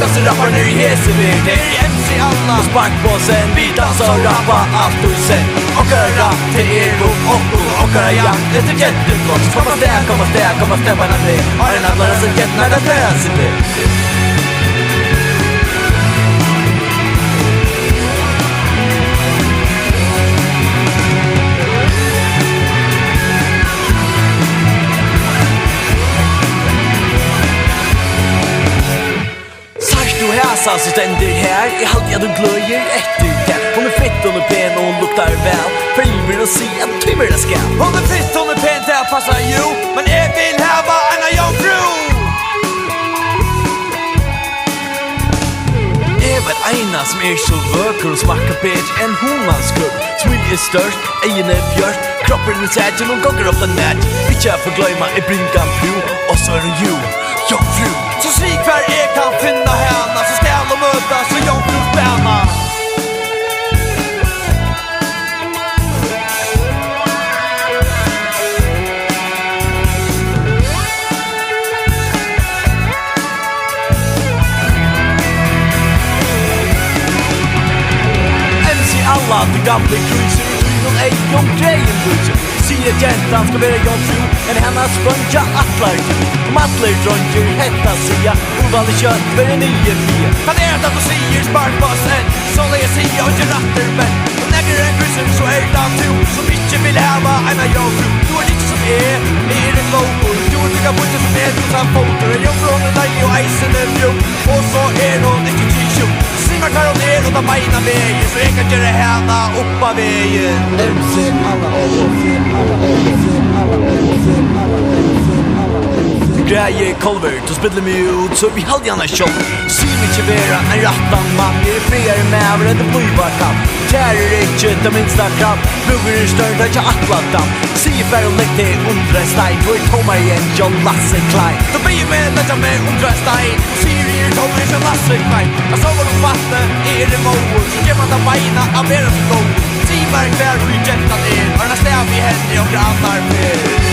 feitastu rappararnir I hesari teir MC-Allan och sparkpåsen vi dansar och rappa allt och sen Okkara, teir och okkum Okkara jagt efter gentuflokkum komma stä beinanveg áðrenn allar genturnar det bränsle hasa så stendur här I haldi att du gløðir eftir hon fitt, hon pen och hon luktar väl för yvir och se att tymer det ska hon fitt, hon pen det passar ju men jag vill hava en Jómfrú Även ena som så vöker och smakar bättre än humanskubb Smill störst, egen björst kroppen sägen och gånger ofta nät Inte jag får glömma bringan pju och så det ju Jómfrú Så svik hver jeg kan finna henne Så skal de mötas och Jómfrú spänna MC-Allan, det gamla kruiser Någon ej om grejen bussen Sier gentan ska vara Jómfrú En hennes spönja allar Allar dronjer hetta sia Ovanlig kött för en nye fia Han att du sier sparkpassen Så lär jag sia och inte ratter men Och näger en kruiser så det han du Som inte vill hava en Jómfrú Du inte som en gløðir Du tycka på inte som utan foter En Jómfrú hon dig och ísenn björn Och så hon inte tishu Simar kvar hon och ta beinanveg Så jag kan göra henne uppa vägen Grejer kolver, då spiller mig ut Så vi haldi anna kjoll Syr mig inte vera en rattan man Jag friare med över det blir bara kamp Teir inte det minsta kamp Blugger större, det inte atlatam Sier färre och lägg dig undra en stein Då tomar igen, jag Lasse Klein Då blir med detta med undra en stein Och sier tomar som Lasse Klein Jag så var de fatta, det mål Så ger man den beina av er som gång Sier kvar vi gentan Arna stäv I henne och grannar med